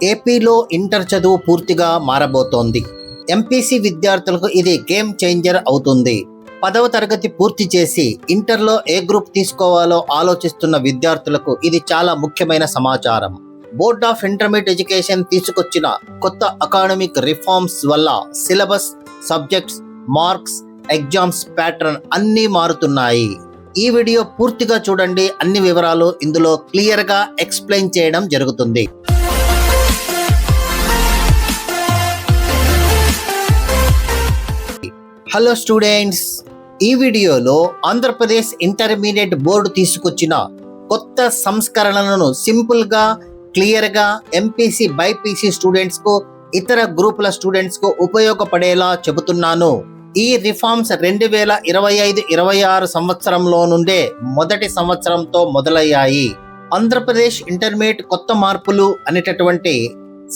ఏపీలో ఇంటర్ చదువు పూర్తిగా మారబోతోంది. ఎంపీసీ విద్యార్థులకు ఇది గేమ్ చేంజర్ అవుతుంది. 10వ తరగతి పూర్తి చేసి ఇంటర్లో ఏ గ్రూప్ తీసుకోవాలో ఆలోచిస్తున్న విద్యార్థులకు ఇది చాలా ముఖ్యమైన సమాచారం. బోర్డ్ ఆఫ్ ఇంటర్మీడియట్ ఎడ్యుకేషన్ తీసుకొచ్చిన కొత్త అకాడమిక్ రిఫార్మ్స్ వల్ల syllabus, subjects, marks, exams pattern అన్నీ మారుతున్నాయి. ఈ వీడియో పూర్తిగా చూడండి. అన్ని వివరాలు ఇందులో క్లియర్గా ఎక్స్ప్లెయిన్ చేయడం జరుగుతుంది. హలో స్టూడెంట్స్, ఈ వీడియోలో ఆంధ్రప్రదేశ్ ఇంటర్మీడియట్ బోర్డు తీసుకొచ్చిన కొత్త సంస్కరణలను సింపుల్గా, క్లియర్గా ఎంపీసీ, బైపీసీ స్టూడెంట్స్కు, ఇతర గ్రూపుల స్టూడెంట్స్కు ఉపయోగపడేలా చెబుతున్నాను. ఈ రిఫార్మ్స్ 2025-26 సంవత్సరంలో నుండే మొదటి సంవత్సరంతో మొదలయ్యాయి. ఆంధ్రప్రదేశ్ ఇంటర్మీడియట్ కొత్త మార్పులు అనేటటువంటి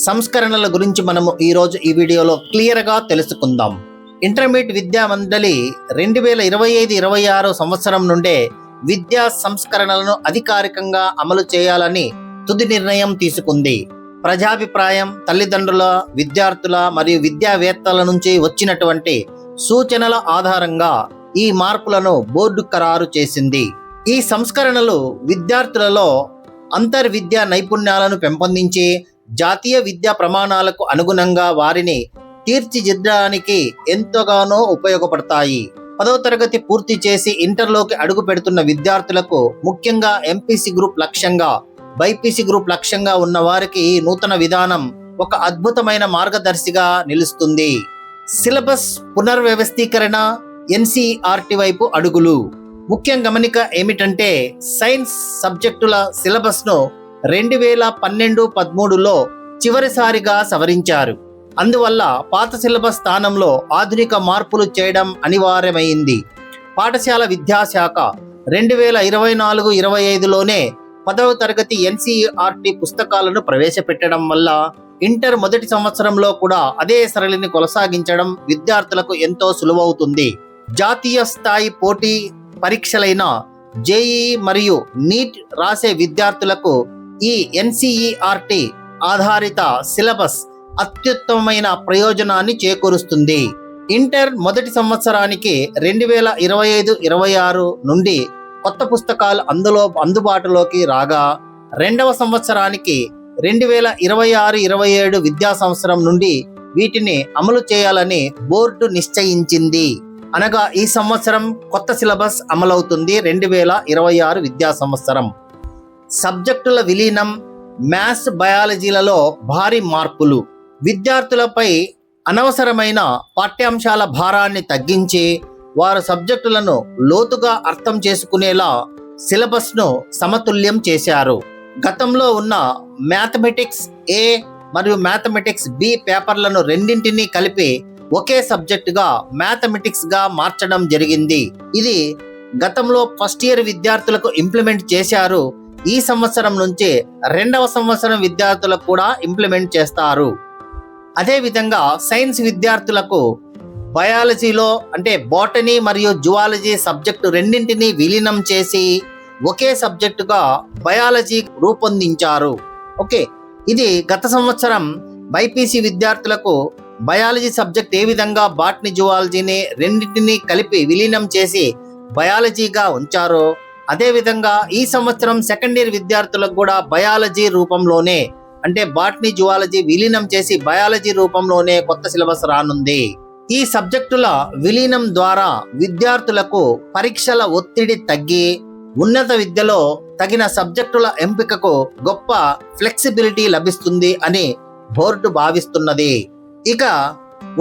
సంస్కరణల గురించి మనము ఈరోజు ఈ వీడియోలో క్లియర్గా తెలుసుకుందాం. ఇంటర్మీడియట్ విద్యా మండలి 2025-26 సంవత్సరం నుండే విద్యా సంస్కరణలను అధికారికంగా అమలు చేయాలని తుది నిర్ణయం తీసుకుంది. ప్రజాభిప్రాయం, తల్లిదండ్రుల, విద్యార్థుల మరియు విద్యావేత్తల నుంచి వచ్చినటువంటి సూచనల ఆధారంగా ఈ మార్పులను బోర్డు ఖరారు చేసింది. ఈ సంస్కరణలు విద్యార్థులలో అంతర్విద్యా నైపుణ్యాలను పెంపొందించి జాతీయ విద్యా ప్రమాణాలకు అనుగుణంగా వారిని తీర్చిదిద్దడానికి ఎంతగానో ఉపయోగపడతాయి. 10వ తరగతి పూర్తి చేసి ఇంటర్లోకి అడుగు పెడుతున్న విద్యార్థులకు, ముఖ్యంగా ఎంపీసీ గ్రూప్ లక్ష్యంగా, బైపీసీ గ్రూప్ లక్ష్యంగా ఉన్న వారికి ఈ నూతన విధానం ఒక అద్భుతమైన మార్గదర్శిగా నిలుస్తుంది. సిలబస్ పునర్వ్యవస్థీకరణ, ఎన్సీఈఆర్టీ వైపు అడుగులు. ముఖ్య గమనిక ఏమిటంటే, సైన్స్ సబ్జెక్టుల సిలబస్ను 2012-13లో చివరిసారిగా సవరించారు. అందువల్ల పాత సిలబస్ స్థానంలో ఆధునిక మార్పులు చేయడం అనివార్యమైంది. పాఠశాల విద్యాశాఖ 2024-25లోనే 10వ తరగతి ఎన్సీఈఆర్టీ పుస్తకాలను ప్రవేశపెట్టడం వల్ల ఇంటర్ మొదటి సంవత్సరంలో కూడా అదే సరళిని కొనసాగించడం విద్యార్థులకు ఎంతో సులువవుతుంది. జాతీయ స్థాయి పోటీ పరీక్షలైన జేఈఈ మరియు నీట్ రాసే విద్యార్థులకు ఈ ఎన్సీఈఆర్టీ ఆధారిత సిలబస్ అత్యుత్తమమైన ప్రయోజనాన్ని చేకూరుస్తుంది. ఇంటర్ మొదటి సంవత్సరానికి 2025-26 నుండి కొత్త పుస్తకాలు అందుబాటులోకి రాగా, రెండవ సంవత్సరానికి 2026-27 విద్యా సంవత్సరం నుండి వీటిని అమలు చేయాలని బోర్డు నిశ్చయించింది. అనగా ఈ సంవత్సరం కొత్త సిలబస్ అమలవుతుంది. 2026 విద్యా సంవత్సరం. సబ్జెక్టుల విలీనం, మ్యాథ్స్, బయాలజీలలో భారీ మార్పులు. విద్యార్థులపై అనవసరమైన పాఠ్యాంశాల భారాన్ని తగ్గించి వారు సబ్జెక్టులను లోతుగా అర్థం చేసుకునేలా సిలబస్ను సమతుల్యం చేశారు. గతంలో ఉన్న మ్యాథమెటిక్స్ ఏ మరియు మ్యాథమెటిక్స్ బి పేపర్లను రెండింటినీ కలిపి ఒకే సబ్జెక్టుగా మ్యాథమెటిక్స్గా మార్చడం జరిగింది. ఇది గతంలో ఫస్ట్ ఇయర్ విద్యార్థులకు ఇంప్లిమెంట్ చేశారు. ఈ సంవత్సరం నుంచి రెండవ సంవత్సరం విద్యార్థులకు కూడా ఇంప్లిమెంట్ చేస్తారు. అదేవిధంగా సైన్స్ విద్యార్థులకు బయాలజీలో అంటే బాటనీ మరియు జువాలజీ సబ్జెక్టు రెండింటినీ విలీనం చేసి ఒకే సబ్జెక్టుగా బయాలజీ రూపొందించారు. ఓకే, ఇది గత సంవత్సరం బైపీసీ విద్యార్థులకు బయాలజీ సబ్జెక్ట్ ఏ విధంగా బాటనీ, జువాలజీని రెండింటినీ కలిపి విలీనం చేసి బయాలజీగా ఉంచారో, అదేవిధంగా ఈ సంవత్సరం సెకండ్ ఇయర్ విద్యార్థులకు కూడా బయాలజీ రూపంలోనే అంటే బాటనీ, జువాలజీ విలీనం చేసి బయాలజీ రూపంలోనే కొత్త సిలబస్ రానుంది. ఈ సబ్జెక్టుల విలీనం ద్వారా విద్యార్థులకు పరీక్షల ఒత్తిడి తగ్గి ఉన్నత విద్యలో తగిన సబ్జెక్టుల ఎంపికకు గొప్ప ఫ్లెక్సిబిలిటీ లభిస్తుంది అని బోర్డు భావిస్తున్నది. ఇక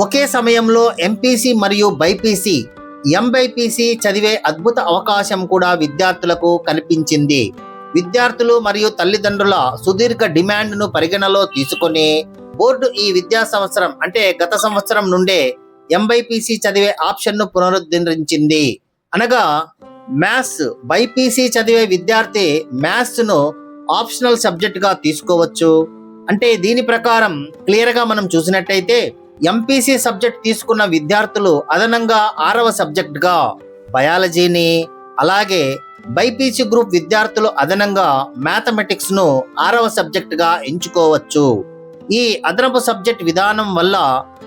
ఒకే సమయంలో ఎంపీసీ మరియు బైపీసీ, ఎంబైపీసీ చదివే అద్భుత అవకాశం కూడా విద్యార్థులకు కనిపించింది. విద్యార్థులు మరియు తల్లిదండ్రుల సుదీర్ఘ డిమాండ్ను పరిగణలో తీసుకొని బోర్డు ఈ విద్యా సంవత్సరం అంటే గత సంవత్సరం నుండే ఎంబైపీసీ చదివే ఆప్షన్ను పునరుద్ధరించింది. అనగా మ్యాథ్స్, బైపీసీ చదివే విద్యార్థి మ్యాథ్స్ను ఆప్షనల్ సబ్జెక్టుగా తీసుకోవచ్చు. అంటే దీని ప్రకారం క్లియర్గా మనం చూసినట్టయితే ఎంపీసీ సబ్జెక్ట్ తీసుకున్న విద్యార్థులు అదనంగా 6వ సబ్జెక్టుగా బయాలజీని, అలాగే బైపీసీ గ్రూప్ విద్యార్థులు అదనంగా మ్యాథమెటిక్స్ ను 6వ సబ్జెక్టుగా ఎంచుకోవచ్చు. ఈ అదనపు సబ్జెక్ట్ విధానం వల్ల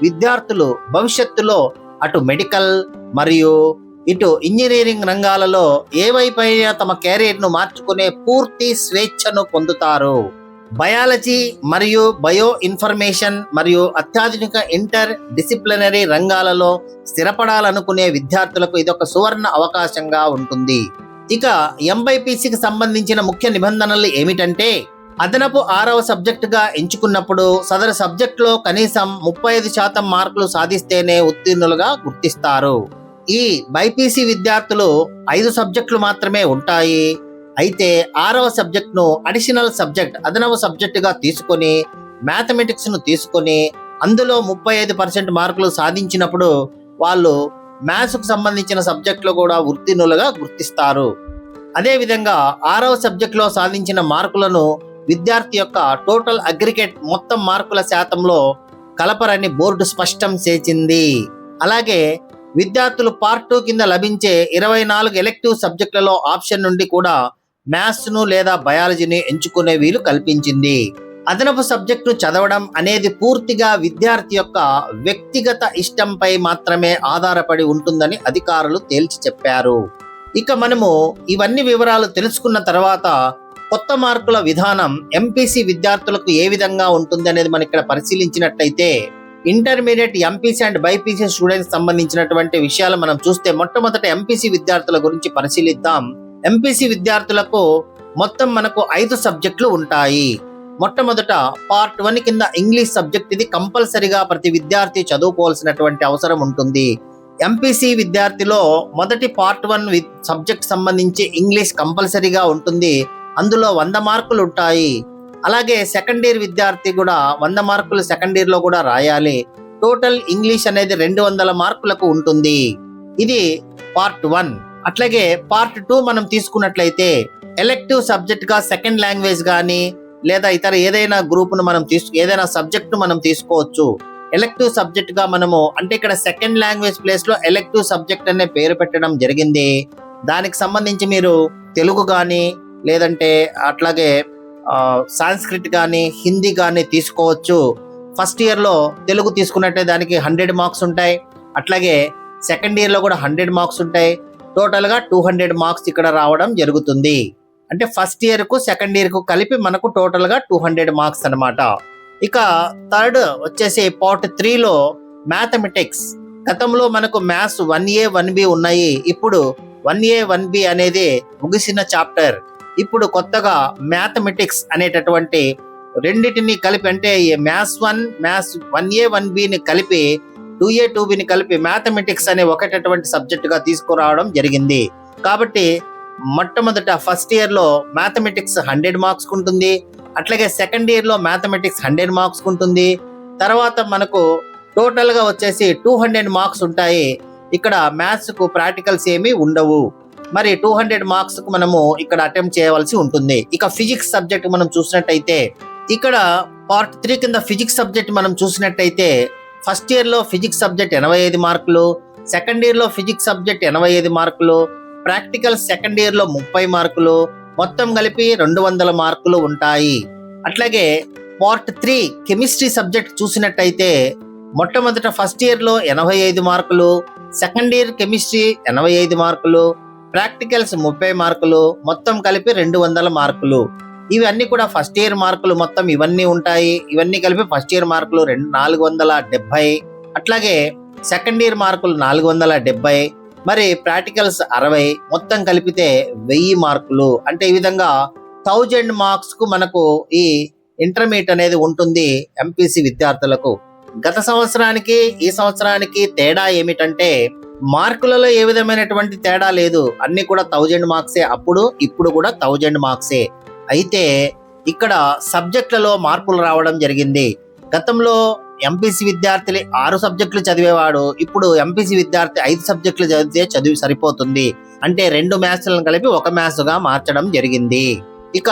విద్యార్థులు భవిష్యత్తులో అటు మెడికల్ మరియు ఇటు ఇంజనీరింగ్ రంగాలలో ఏవైపైనా తమ కెరీర్ను మార్చుకునే పూర్తి స్వేచ్ఛను పొందుతారు. బయాలజీ మరియు బయో ఇన్ఫర్మేషన్ మరియు అత్యాధునిక ఇంటర్ డిసిప్లినరీ రంగాలలో స్థిరపడాలనుకునే విద్యార్థులకు ఇదొక సువర్ణ అవకాశంగా ఉంటుంది. ఇక ఎంబైపీసీకి సంబంధించిన ముఖ్య నిబంధనలు ఏమిటంటే, అదనపు 6వ సబ్జెక్టుగా ఎంచుకున్నప్పుడు సదరు సబ్జెక్టులో కనీసం 35% మార్కులు సాధిస్తేనే ఉత్తీర్ణులుగా గుర్తిస్తారు. ఈ బైపీసీ విద్యార్థులు 5 సబ్జెక్టులు మాత్రమే ఉంటాయి. అయితే 6వ సబ్జెక్టును అడిషనల్ సబ్జెక్ట్ అదనపు సబ్జెక్టుగా తీసుకొని మ్యాథమెటిక్స్ ను తీసుకొని అందులో 35% మార్కులు సాధించినప్పుడు వాళ్ళు మ్యాథ్స్ కు సంబంధించిన సబ్జెక్టులో కూడా ఉత్తీర్ణులుగా గుర్తిస్తారు. అదేవిధంగా 6వ సబ్జెక్టులో సాధించిన మార్కులను విద్యార్థి యొక్క టోటల్ అగ్రిగేట్ మొత్తం మార్కుల శాతంలో కలపరని బోర్డు స్పష్టం చేసింది. అలాగే విద్యార్థులు పార్ట్ 2 కింద లభించే 24 ఎలెక్టివ్ సబ్జెక్టులలో ఆప్షన్ నుండి కూడా మ్యాథ్స్ ను లేదా బయాలజీని ఎంచుకునే వీలు కల్పించింది. అదనపు సబ్జెక్టు చదవడం అనేది పూర్తిగా విద్యార్థి యొక్క వ్యక్తిగత ఇష్టంపై మాత్రమే ఆధారపడి ఉంటుందని అధికారులు తేల్చి చెప్పారు. ఇక మనము ఇవన్నీ వివరాలు తెలుసుకున్న తర్వాత కొత్త మార్కుల విధానం ఎంపీసీ విద్యార్థులకు ఏ విధంగా ఉంటుంది అనేది మనం ఇక్కడ పరిశీలించినట్లయితే, intermediate MPC and BiPC students సంబంధించినటువంటి విషయాలు మనం చూస్తే మొట్టమొదట ఎంపీసీ విద్యార్థుల గురించి పరిశీలిద్దాం. ఎంపీసీ విద్యార్థులకు మొత్తం మనకు 5 సబ్జెక్టులు ఉంటాయి. మొట్టమొదట పార్ట్ 1 కింద ఇంగ్లీష్ సబ్జెక్ట్, ఇది కంపల్సరిగా ప్రతి విద్యార్థి చదువుకోవాల్సినటువంటి అవసరం ఉంటుంది. ఎంపీసీ విద్యార్థిలో మొదటి పార్ట్ 1 సబ్జెక్ట్ సంబంధించి ఇంగ్లీష్ కంపల్సరీగా ఉంటుంది. అందులో 100 మార్కులు ఉంటాయి. అలాగే సెకండ్ ఇయర్ విద్యార్థి కూడా 100 మార్కులు సెకండ్ ఇయర్ లో కూడా రాయాలి. టోటల్ ఇంగ్లీష్ అనేది 200 మార్కులకు ఉంటుంది. ఇది పార్ట్ 1. అట్లాగే పార్ట్ 2 మనం తీసుకున్నట్లయితే ఎలెక్టివ్ సబ్జెక్ట్ గా సెకండ్ లాంగ్వేజ్ కానీ లేదా ఇతర ఏదైనా గ్రూప్ ను మనం ఏదైనా సబ్జెక్ట్ ను మనం తీసుకోవచ్చు. ఎలెక్టివ్ సబ్జెక్ట్ గా మనము అంటే ఇక్కడ సెకండ్ లాంగ్వేజ్ ప్లేస్ లో ఎలెక్టివ్ సబ్జెక్ట్ అనే పేరు పెట్టడం జరిగింది. దానికి సంబంధించి మీరు తెలుగు కానీ లేదంటే అట్లాగే సాంస్క్రిట్ కానీ హిందీ కానీ తీసుకోవచ్చు. ఫస్ట్ ఇయర్ లో తెలుగు తీసుకున్నట్టే దానికి 100 మార్క్స్ ఉంటాయి. అట్లాగే సెకండ్ ఇయర్ లో కూడా 100 మార్క్స్ ఉంటాయి. టోటల్ గా 200 మార్క్స్ ఇక్కడ రావడం జరుగుతుంది. అంటే ఫస్ట్ ఇయర్ కు సెకండ్ ఇయర్ కు కలిపి మనకు టోటల్ గా 200 మార్క్స్ అన్నమాట. ఇక థర్డ్ వచ్చేసి పార్ట్ 3 లో మ్యాథమెటిక్స్. గతంలో మనకు మ్యాథ్స్ 1A 1B ఉన్నాయి. ఇప్పుడు 1A 1B అనేది ముగిసిన చాప్టర్. ఇప్పుడు కొత్తగా మ్యాథమెటిక్స్ అనేటటువంటి రెండిటిని కలిపి అంటే మ్యాథ్స్ 1A 1Bని కలిపి 2A 2Bని కలిపి మ్యాథమెటిక్స్ అనే ఒకటటువంటి సబ్జెక్ట్ గా తీసుకురావడం జరిగింది. కాబట్టి మొట్టమొదట ఫస్ట్ ఇయర్ లో మ్యాథమెటిక్స్ 100 మార్క్స్ ఉంటుంది. అట్లాగే సెకండ్ ఇయర్ లో మ్యాథమెటిక్స్ 100 మార్క్స్ ఉంటుంది. తర్వాత మనకు టోటల్ గా వచ్చేసి 200 మార్క్స్ ఉంటాయి. ఇక్కడ మ్యాథ్స్ కు ప్రాక్టికల్స్ ఏమీ ఉండవు. మరి 200 మార్క్స్ కు మనము ఇక్కడ అటెంప్ట్ చేయవలసి ఉంటుంది. ఇక ఫిజిక్స్ సబ్జెక్ట్ మనం చూసినట్టయితే ఇక్కడ పార్ట్ 3 కింద ఫిజిక్స్ సబ్జెక్ట్ మనం చూసినట్టయితే ఫస్ట్ ఇయర్ లో ఫిజిక్స్ సబ్జెక్ట్ 85 మార్కులు, సెకండ్ ఇయర్ లో ఫిజిక్స్ సబ్జెక్ట్ 85 మార్కులు, ప్రాక్టికల్ సెకండ్ ఇయర్ లో 30 మార్కులు, మొత్తం కలిపి 200 మార్కులు ఉంటాయి. అట్లాగే పార్ట్ 3 కెమిస్ట్రీ సబ్జెక్ట్ చూసినట్టయితే మొట్టమొదట ఫస్ట్ ఇయర్ లో 85 మార్కులు, సెకండ్ ఇయర్ కెమిస్ట్రీ 85 మార్కులు, ప్రాక్టికల్స్ 30 మార్కులు, మొత్తం కలిపి 200 మార్కులు. ఇవన్నీ కూడా ఫస్ట్ ఇయర్ మార్కులు మొత్తం ఇవన్నీ ఉంటాయి. ఇవన్నీ కలిపి ఫస్ట్ ఇయర్ మార్కులు 470. అట్లాగే సెకండ్ ఇయర్ మార్కులు 470, మరి ప్రాక్టికల్స్ 60, మొత్తం కలిపితే 1000 మార్కులు. అంటే ఈ విధంగా 1000 మార్క్స్ కు మనకు ఈ ఇంటర్మీడియట్ అనేది ఉంటుంది ఎంపీసీ విద్యార్థులకు. గత సంవత్సరానికి ఈ సంవత్సరానికి తేడా ఏమిటంటే మార్కులలో ఏ విధమైనటువంటి తేడా లేదు. అన్ని కూడా 1000 మార్క్సే. ఇప్పుడు కూడా 1000 మార్క్సే. అయితే ఇక్కడ సబ్జెక్టులలో మార్పులు రావడం జరిగింది. గతంలో ఎంపీసీ విద్యార్థి 6 సబ్జెక్టులు చదివేవాడు. ఇప్పుడు ఎంపీసీ విద్యార్థి 5 సబ్జెక్టులు చదివి సరిపోతుంది. అంటే 2 మ్యాథ్స్లను కలిపి 1 మ్యాథ్స్ గా మార్చడం జరిగింది. ఇక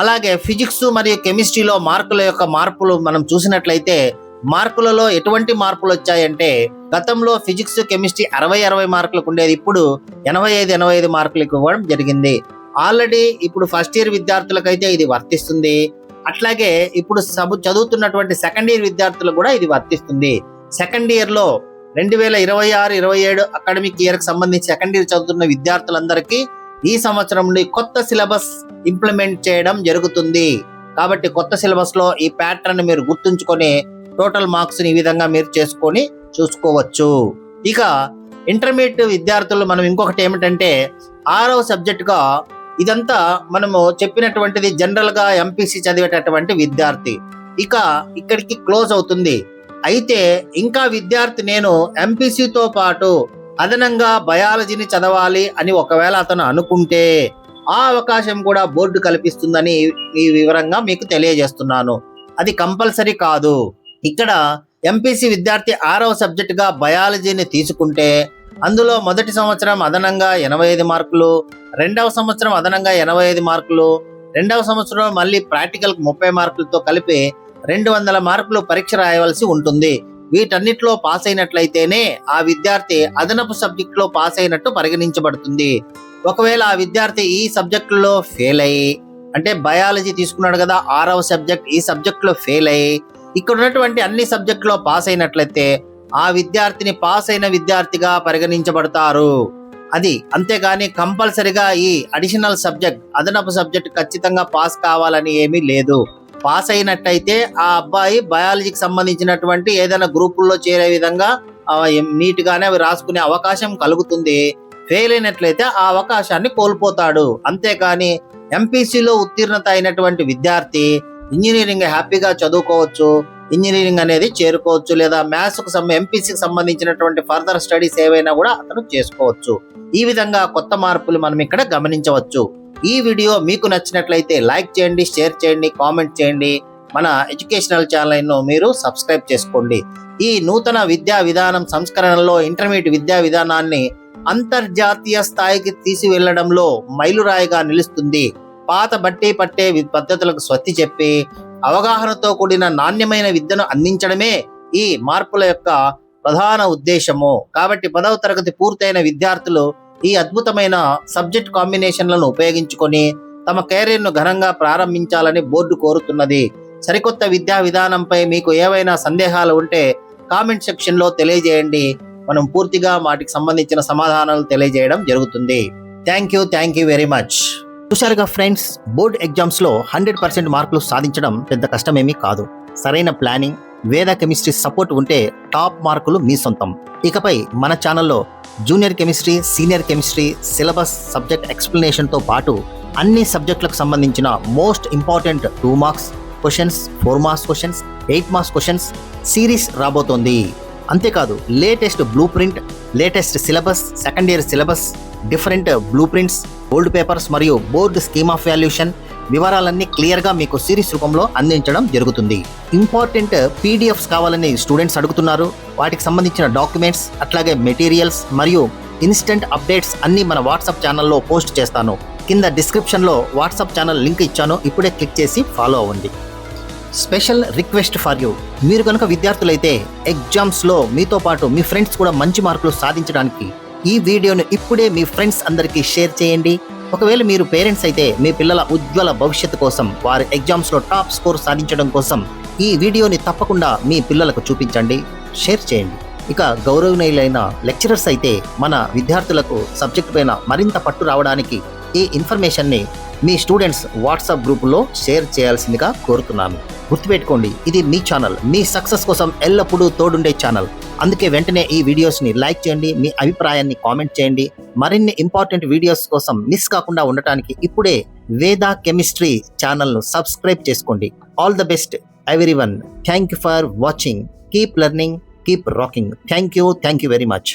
అలాగే ఫిజిక్స్ మరియు కెమిస్ట్రీలో మార్కుల యొక్క మార్పులు మనం చూసినట్లయితే మార్కులలో ఎటువంటి మార్పులు వచ్చాయంటే గతంలో ఫిజిక్స్ కెమిస్ట్రీ 60 మార్కులకు ఉండేది. ఇప్పుడు 85 మార్కులకు ఇవ్వడం జరిగింది. ఆల్రెడీ ఇప్పుడు ఫస్ట్ ఇయర్ విద్యార్థులకైతే ఇది వర్తిస్తుంది. అట్లాగే ఇప్పుడు చదువుతున్నటువంటి సెకండ్ ఇయర్ విద్యార్థులు కూడా ఇది వర్తిస్తుంది. సెకండ్ ఇయర్ లో 2026-27 అకాడమిక్ ఇయర్ కి సంబంధించి సెకండ్ ఇయర్ చదువుతున్న విద్యార్థులందరికీ ఈ సంవత్సరం నుండి కొత్త సిలబస్ ఇంప్లిమెంట్ చేయడం జరుగుతుంది. కాబట్టి కొత్త సిలబస్ లో ఈ ప్యాటర్న్ మీరు గుర్తుంచుకొని టోటల్ మార్క్స్ ఈ విధంగా మీరు చేసుకొని చూసుకోవచ్చు. ఇక ఇంటర్మీడియట్ విద్యార్థులు మనం ఇంకొకటి ఏమిటంటే 6వ సబ్జెక్ట్ గా ఇదంతా మనము చెప్పినటువంటిది జనరల్ గా ఎంపీసీ చదివేటటువంటి విద్యార్థి ఇక ఇక్కడికి క్లోజ్ అవుతుంది. అయితే ఇంకా విద్యార్థి నేను ఎంపీసీతో పాటు అదనంగా బయాలజీని చదవాలి అని ఒకవేళ అతను అనుకుంటే ఆ అవకాశం కూడా బోర్డు కల్పిస్తుందని ఈ వివరంగా మీకు తెలియజేస్తున్నాను. అది కంపల్సరీ కాదు. ఇక్కడ ఎంపీసీ విద్యార్థి 6వ సబ్జెక్ట్ గా బయాలజీని తీసుకుంటే అందులో మొదటి సంవత్సరం అదనంగా 85 మార్కులు, 2వ సంవత్సరం అదనంగా 85 మార్కులు, 2వ సంవత్సరం మళ్ళీ ప్రాక్టికల్ 30 మార్కులతో కలిపి 200 మార్కులు పరీక్ష రాయవలసి ఉంటుంది. వీటన్నిటిలో పాస్ అయినట్లయితేనే ఆ విద్యార్థి అదనపు సబ్జెక్టులో పాస్ అయినట్టు పరిగణించబడుతుంది. ఒకవేళ ఆ విద్యార్థి ఈ సబ్జెక్టులో ఫెయిల్ అయ్యి, అంటే బయాలజీ తీసుకున్నాడు కదా 6వ సబ్జెక్ట్, ఈ సబ్జెక్టులో ఫెయిల్ అయ్యి ఇక్కడ ఉన్నటువంటి అన్ని సబ్జెక్టులో పాస్ అయినట్లయితే ఆ విద్యార్థిని పాస్ అయిన విద్యార్థిగా పరిగణించబడతారు. అది అంతేగాని కంపల్సరిగా ఈ అడిషనల్ సబ్జెక్ట్ అదనపు సబ్జెక్ట్ ఖచ్చితంగా పాస్ కావాలని ఏమీ లేదు. పాస్ అయినట్టయితే ఆ అబ్బాయి బయాలజీకి సంబంధించినటువంటి ఏదైనా గ్రూపుల్లో చేరే విధంగా నీట్ గానే అవి రాసుకునే అవకాశం కలుగుతుంది. ఫెయిల్ అయినట్లయితే ఆ అవకాశాన్ని కోల్పోతాడు. అంతేకాని ఎంపీసీలో ఉత్తీర్ణత అయినటువంటి విద్యార్థి ఇంజనీరింగ్ హ్యాపీగా చదువుకోవచ్చు, ఇంజనీరింగ్ అనేది చేరుకోవచ్చు, లేదా మ్యాథ్స్ ఎంపీసీకి సంబంధించినటువంటి ఫర్దర్ స్టడీస్ ఏవైనా కూడా అతను చేసుకోవచ్చు. ఈ విధంగా కొత్త మార్పులు మనం ఇక్కడ గమనించవచ్చు. ఈ వీడియో మీకు నచ్చినట్లయితే లైక్ చేయండి, షేర్ చేయండి, కామెంట్ చేయండి. మన ఎడ్యుకేషనల్ ఛానల్ను మీరు సబ్స్క్రైబ్ చేసుకోండి. ఈ నూతన విద్యా విధానం సంస్కరణలో ఇంటర్మీడియట్ విద్యా విధానాన్ని అంతర్జాతీయ స్థాయికి తీసుకువెళ్లడంలో మైలురాయిగా నిలుస్తుంది. పాత బట్టి పట్టే పద్ధతులకు స్వస్తి చెప్పి అవగాహనతో కూడిన నాణ్యమైన విద్యను అందించడమే ఈ మార్పుల యొక్క ప్రధాన ఉద్దేశము. కాబట్టి 10వ తరగతి పూర్తయిన విద్యార్థులు ఈ అద్భుతమైన సబ్జెక్ట్ కాంబినేషన్లను ఉపయోగించుకొని తమ కెరీర్ను ఘనంగా ప్రారంభించాలని బోర్డు కోరుతున్నది. సరికొత్త విద్యా విధానంపై మీకు ఏవైనా సందేహాలు ఉంటే కామెంట్ సెక్షన్ లో తెలియజేయండి. మనం పూర్తిగా వాటికి సంబంధించిన సమాధానాలు తెలియజేయడం జరుగుతుంది. Thank you very much. చూశారుగా ఫ్రెండ్స్, బోర్డ్ ఎగ్జామ్స్ లో 100% మార్కులు సాధించడం పెద్ద కష్టమేమీ కాదు. సరైన ప్లానింగ్, వేద కెమిస్ట్రీ సపోర్ట్ ఉంటే టాప్ మార్కులు మీ సొంతం. ఇకపై మన ఛానల్లో junior chemistry, senior chemistry syllabus, subject explanation తో పాటు అన్ని సబ్జెక్టులకు సంబంధించిన most important 2 marks questions, 4 marks questions, 8 marks questions series రాబోతోంది. అంతేకాదు latest blue print, latest syllabus, second year syllabus, different blue prints, old papers మరియు బోర్డు స్కీమ్ ఆఫ్ వాల్యుయేషన్ వివరాలన్నీ clear గా మీకు సిరీస్ రూపంలో అందించడం జరుగుతుంది. ఇంపార్టెంట్ పీడిఎఫ్స్ కావాలని స్టూడెంట్స్ అడుగుతున్నారు. వాటికి సంబంధించిన డాక్యుమెంట్స్, అట్లాగే మెటీరియల్స్ మరియు ఇన్స్టెంట్ అప్డేట్స్ అన్ని మన వాట్సాప్ ఛానల్లో పోస్ట్ చేస్తాను. కింద డిస్క్రిప్షన్ లో వాట్సాప్ ఛానల్ లింక్ ఇచ్చాను. ఇప్పుడే క్లిక్ చేసి ఫాలో అవ్వండి. స్పెషల్ రిక్వెస్ట్ ఫర్ యూ, మీరు కనుక విద్యార్థులైతే ఎగ్జామ్స్ లో మీతో పాటు మీ ఫ్రెండ్స్ కూడా మంచి మార్కులు సాధించడానికి ఈ వీడియోను ఇప్పుడే మీ ఫ్రెండ్స్ అందరికీ షేర్ చేయండి. ఒకవేళ మీరు పేరెంట్స్ అయితే మీ పిల్లల ఉజ్వల భవిష్యత్తు కోసం, వారి ఎగ్జామ్స్ లో టాప్ స్కోర్ సాధించడం కోసం ఈ వీడియోని తప్పకుండా మీ పిల్లలకు చూపించండి, షేర్ చేయండి. ఇక గౌరవనీయులైన లెక్చరర్స్ అయితే మన విద్యార్థులకు సబ్జెక్ట్ పైన మరింత పట్టు రావడానికి ఈ ఇన్ఫర్మేషన్ని మీ స్టూడెంట్స్ వాట్సాప్ గ్రూపులో షేర్ చేయాల్సిందిగా కోరుతున్నాను. గుర్తుపెట్టుకోండి, ఇది మీ ఛానల్, మీ సక్సెస్ కోసం ఎల్లప్పుడూ తోడుండే ఛానల్. అందుకే వెంటనే ఈ వీడియోస్ని లైక్ చేయండి, మీ అభిప్రాయాన్ని కామెంట్ చేయండి. మరిన్ని ఇంపార్టెంట్ వీడియోస్ కోసం మిస్ కాకుండా ఉండటానికి ఇప్పుడే వేద కెమిస్ట్రీ ఛానల్ను సబ్స్క్రైబ్ చేసుకోండి. All the best everyone. Thank you for watching. Keep learning, keep rocking. Thank you very much.